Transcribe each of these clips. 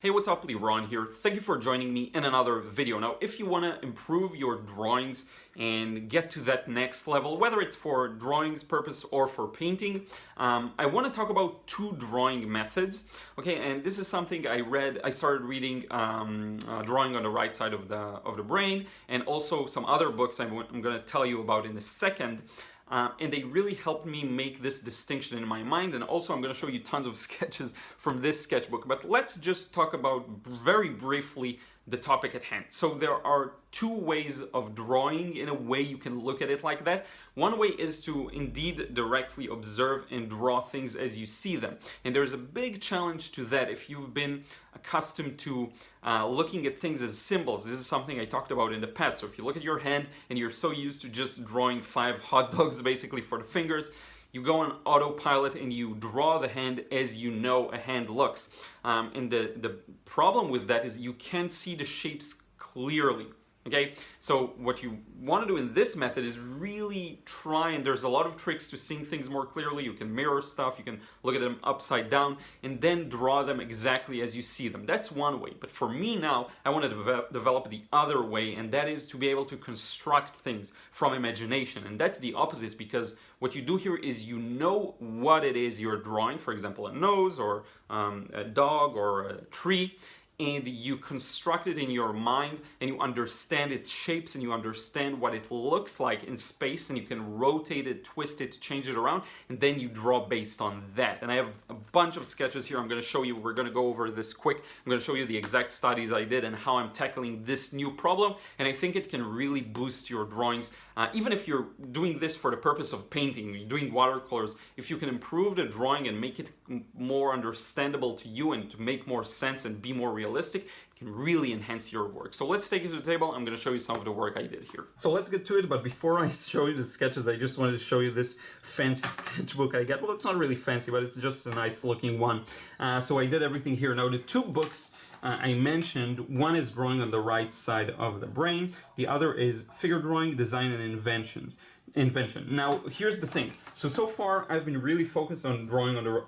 Hey, what's up? Liron here. Thank you for joining me in another video. Now, if you want to improve your drawings and get to that next level, whether it's for drawings purpose or for painting, I want to talk about two drawing methods. Okay, and this is something I read. I started reading Drawing on the Right Side of the Brain, and also some other books I'm going to tell you about in a second. And they really helped me make this distinction in my mind. And also I'm going to show you tons of sketches from this sketchbook. But let's just talk about very briefly the topic at hand. So there are two ways of drawing. In a way, you can look at it like that. One way is to indeed directly observe and draw things as you see them. And there's a big challenge to that if you've been accustomed to looking at things as symbols. This is something I talked about in the past. So if you look at your hand and you're so used to just drawing 5 hot dogs basically for the fingers, you go on autopilot and you draw the hand as you know a hand looks. And the problem with that is you can't see the shapes clearly. Okay, so what you want to do in this method is really try, and there's a lot of tricks to seeing things more clearly. You can mirror stuff, you can look at them upside down, and then draw them exactly as you see them. That's one way. But for me now, I want to develop the other way, and that is to be able to construct things from imagination. And that's the opposite, because what you do here is you know what it is you're drawing, for example, a nose or a dog or a tree, and you construct it in your mind and you understand its shapes and you understand what it looks like in space, and you can rotate it, twist it, change it around, and then you draw based on that. And I have a bunch of sketches here I'm going to show you. We're going to go over this quick. I'm going to show you the exact studies I did and how I'm tackling this new problem, and I think it can really boost your drawings. Even if you're doing this for the purpose of painting, you're doing watercolors, if you can improve the drawing and make it more understandable to you and to make more sense and be more realistic, it can really enhance your work. So let's take it to the table. I'm going to show you some of the work I did here. So let's get to it, but before I show you the sketches, I just wanted to show you this fancy sketchbook I got. Well, it's not really fancy, but it's just a nice looking one. So I did everything here. Now, the two books I mentioned, one is Drawing on the Right Side of the Brain, the other is Figure Drawing, Design and Invention. Now, here's the thing. So far, I've been really focused on drawing on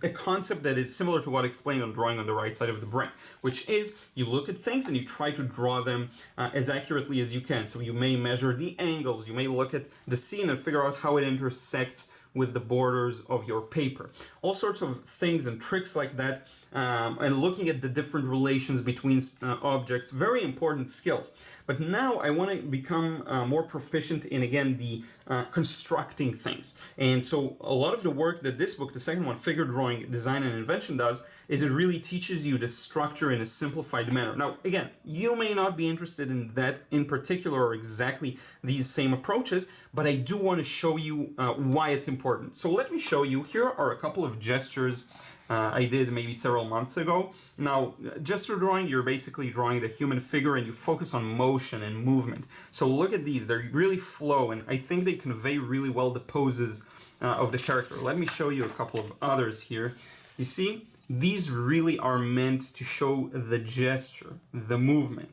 a concept that is similar to what I explained on Drawing on the Right Side of the Brain, which is you look at things and you try to draw them as accurately as you can. So you may measure the angles, you may look at the scene and figure out how it intersects with the borders of your paper. All sorts of things and tricks like that, and looking at the different relations between objects, very important skills. But now I want to become more proficient in, again, the constructing things. And so a lot of the work that this book, the second one, Figure Drawing, Design and Invention, does is it really teaches you the structure in a simplified manner. Now, again, you may not be interested in that in particular or exactly these same approaches, but I do want to show you why it's important. So let me show you. Here are a couple of gestures I did maybe several months ago. Now, gesture drawing, you're basically drawing the human figure and you focus on motion and movement. So look at these, they really flow, and I think they convey really well the poses of the character. Let me show you a couple of others here. You see, these really are meant to show the gesture, the movement.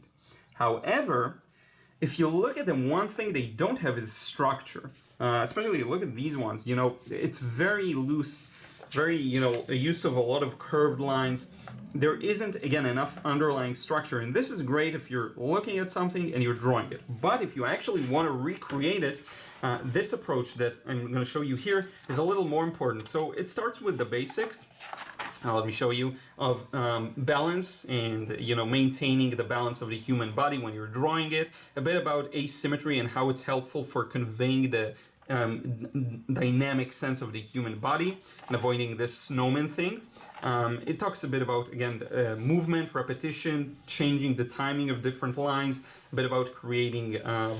However, if you look at them, one thing they don't have is structure. Especially look at these ones, you know, it's very loose, very, you know, a use of a lot of curved lines. There isn't, again, enough underlying structure, and this is great if you're looking at something and you're drawing it. But if you actually want to recreate it, this approach that I'm going to show you here is a little more important. So it starts with the basics. Let me show you of balance and, you know, maintaining the balance of the human body when you're drawing it. A bit about asymmetry and how it's helpful for conveying the dynamic sense of the human body and avoiding this snowman thing. It talks a bit about, again, movement, repetition, changing the timing of different lines, a bit about creating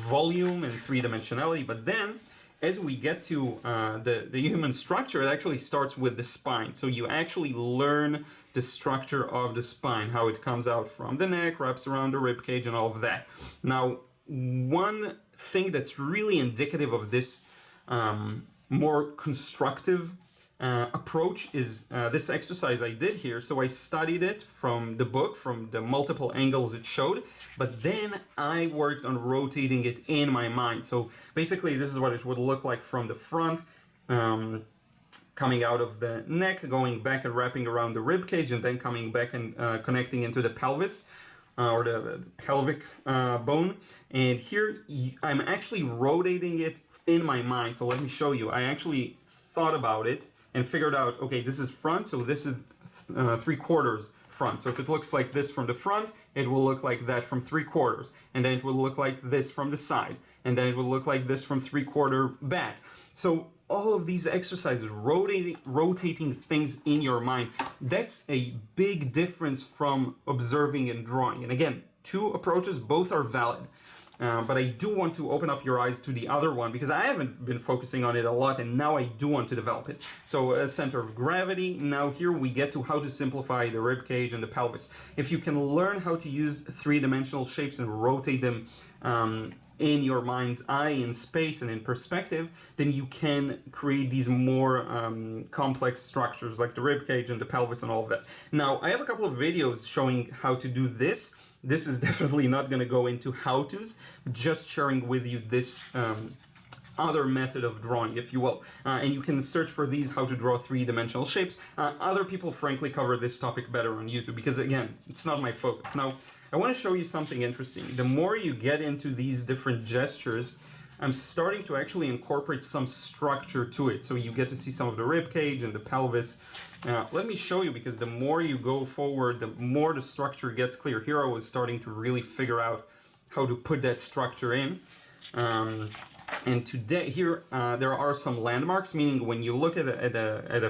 volume and three-dimensionality. But then, as we get to the human structure, it actually starts with the spine. So you actually learn the structure of the spine, how it comes out from the neck, wraps around the rib cage, and all of that. Now, one thing that's really indicative of this more constructive approach is this exercise I did here. So I studied it from the book, from the multiple angles it showed, but then I worked on rotating it in my mind. So basically this is what it would look like from the front. coming out of the neck, going back and wrapping around the rib cage, and then coming back and connecting into the pelvis or the pelvic bone. And here I'm actually rotating it in my mind. So let me show you. I actually thought about it and figured out, okay, this is front, so this is 3/4 front. So if it looks like this from the front, it will look like that from 3/4, and then it will look like this from the side, and then it will look like this from 3/4 back. So all of these exercises, rotating things in your mind, that's a big difference from observing and drawing. And again, two approaches, both are valid. But I do want to open up your eyes to the other one because I haven't been focusing on it a lot, and now I do want to develop it. So center of gravity. Now here we get to how to simplify the rib cage and the pelvis. If you can learn how to use three-dimensional shapes and rotate them in your mind's eye, in space and in perspective, then you can create these more complex structures like the rib cage and the pelvis and all of that. Now I have a couple of videos showing how to do this. This is definitely not going to go into how-tos, just sharing with you this other method of drawing, if you will. And you can search for these, how to draw three-dimensional shapes. Other people, frankly, cover this topic better on YouTube because, again, it's not my focus. Now, I want to show you something interesting. The more you get into these different gestures, I'm starting to actually incorporate some structure to it. So you get to see some of the rib cage and the pelvis. Let me show you, because the more you go forward, the more the structure gets clear. Here I was starting to really figure out how to put that structure in. And today here there are some landmarks, meaning when you look at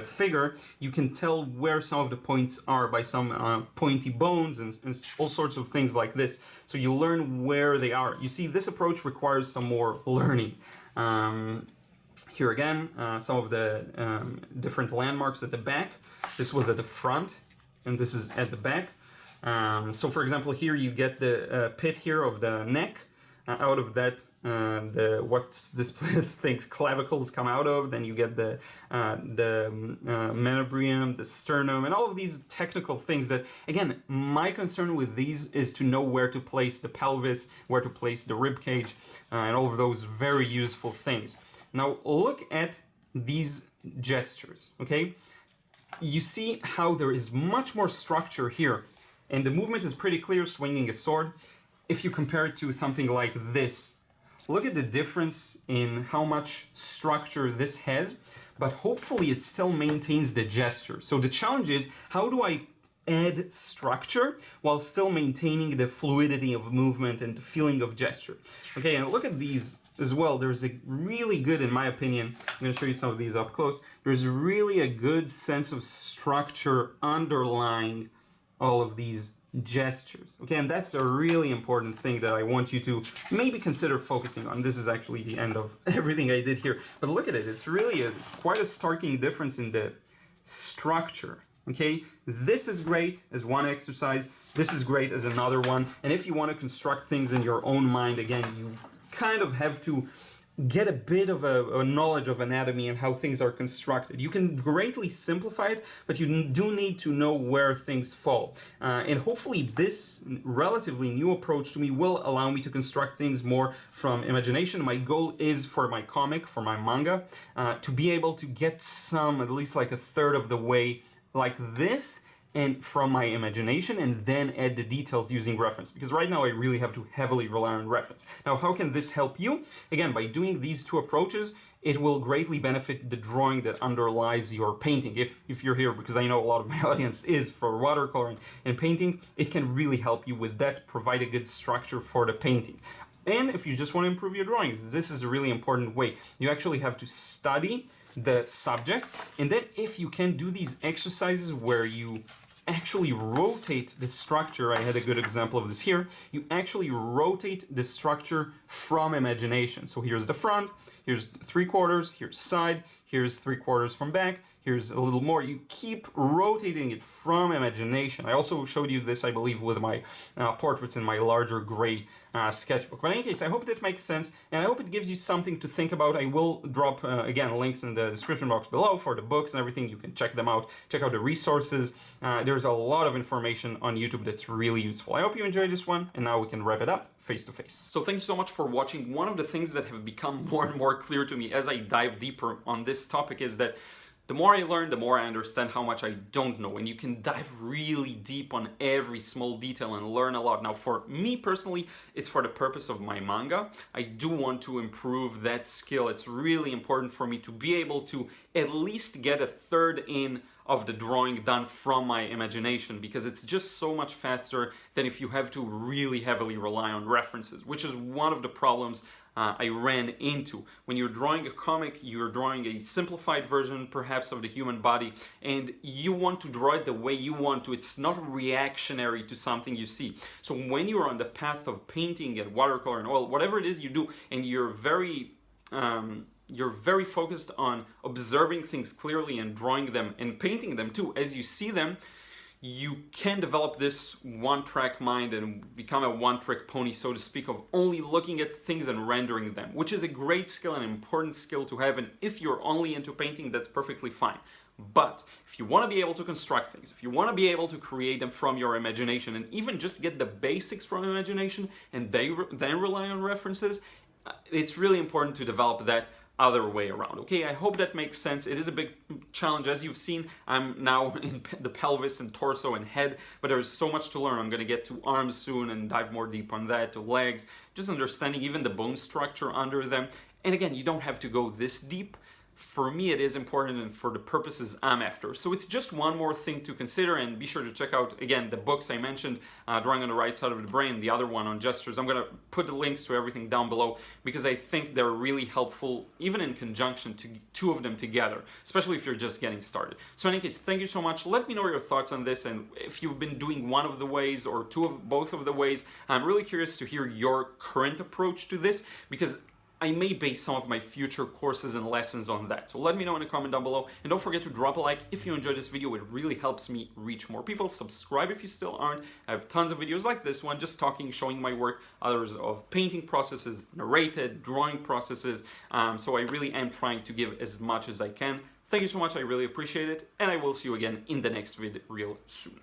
a figure, you can tell where some of the points are by some pointy bones and all sorts of things like this. So you learn where they are. You see, this approach requires some more learning. Here again, some of the different landmarks at the back. This was at the front, and this is at the back. So for example, here you get the pit here of the neck. Out of that, what's this thing's clavicles come out of. Then you get the manubrium, the sternum, and all of these technical things that, again, my concern with these is to know where to place the pelvis, where to place the rib cage, and all of those very useful things. Now look at these gestures, okay? You see how there is much more structure here, and the movement is pretty clear, swinging a sword. If you compare it to something like this, look at the difference in how much structure this has, but hopefully it still maintains the gesture. So the challenge is, how do I add structure while still maintaining the fluidity of movement and the feeling of gesture? Okay, and look at these as well. There's a really good, in my opinion, I'm going to show you some of these up close, there's really a good sense of structure underlying all of these gestures. Okay, and that's a really important thing that I want you to maybe consider focusing on. This is actually the end of everything I did here, but look at it. It's really quite a starking difference in the structure. Okay, this is great as one exercise. This is great as another one. And if you want to construct things in your own mind, again, you kind of have to get a bit of a knowledge of anatomy and how things are constructed. You can greatly simplify it, but you do need to know where things fall. And hopefully this relatively new approach to me will allow me to construct things more from imagination. My goal is for my comic, for my manga, to be able to get some, at least like a third of the way like this, and from my imagination, and then add the details using reference, because right now I really have to heavily rely on reference. Now, how can this help you? Again, by doing these two approaches, it will greatly benefit the drawing that underlies your painting. If you're here, because I know a lot of my audience is for watercoloring and painting, it can really help you with that, provide a good structure for the painting. And if you just want to improve your drawings, this is a really important way. You actually have to study the subject, and then if you can do these exercises where you actually rotate the structure, I had a good example of this here, you actually rotate the structure from imagination. So here's the front, here's 3/4, here's side, here's 3/4 from back, here's a little more. You keep rotating it from imagination. I also showed you this, I believe, with my portraits in my larger gray sketchbook. But in any case, I hope that makes sense, and I hope it gives you something to think about. I will drop, again, links in the description box below for the books and everything. You can check them out, check out the resources. There's a lot of information on YouTube that's really useful. I hope you enjoyed this one, and now we can wrap it up face to face. So thank you so much for watching. One of the things that have become more and more clear to me as I dive deeper on this topic is that The more I learn, the more I understand how much I don't know, and you can dive really deep on every small detail and learn a lot. Now, for me personally, it's for the purpose of my manga. I do want to improve that skill. It's really important for me to be able to at least get a third in of the drawing done from my imagination, because it's just so much faster than if you have to really heavily rely on references, which is one of the problems I ran into. When you're drawing a comic, you're drawing a simplified version perhaps of the human body, and you want to draw it the way you want to. It's not reactionary to something you see. So when you're on the path of painting and watercolor and oil, whatever it is you do, and you're very focused on observing things clearly and drawing them and painting them too as you see them, you can develop this one-track mind and become a one-trick pony, so to speak, of only looking at things and rendering them, which is a great skill, an important skill to have, and if you're only into painting, that's perfectly fine. But if you want to be able to construct things, if you want to be able to create them from your imagination, and even just get the basics from imagination and then rely on references, it's really important to develop that other way around. Okay, I hope that makes sense. It is a big challenge. As you've seen, I'm now in the pelvis and torso and head, but there's so much to learn. I'm going to get to arms soon and dive more deep on that, to legs, just understanding even the bone structure under them. And again, you don't have to go this deep. For me, it is important, and for the purposes I'm after. So it's just one more thing to consider, and be sure to check out, again, the books I mentioned, Drawing on the Right Side of the Brain, the other one on gestures. I'm going to put the links to everything down below, because I think they're really helpful, even in conjunction to two of them together, especially if you're just getting started. So in any case, thank you so much. Let me know your thoughts on this, and if you've been doing one of the ways or both of the ways. I'm really curious to hear your current approach to this, because I may base some of my future courses and lessons on that. So let me know in a comment down below, and don't forget to drop a like if you enjoyed this video. It really helps me reach more people. Subscribe if you still aren't. I have tons of videos like this one, just talking, showing my work, others of painting processes, narrated, drawing processes. So I really am trying to give as much as I can. Thank you so much, I really appreciate it, and I will see you again in the next video real soon.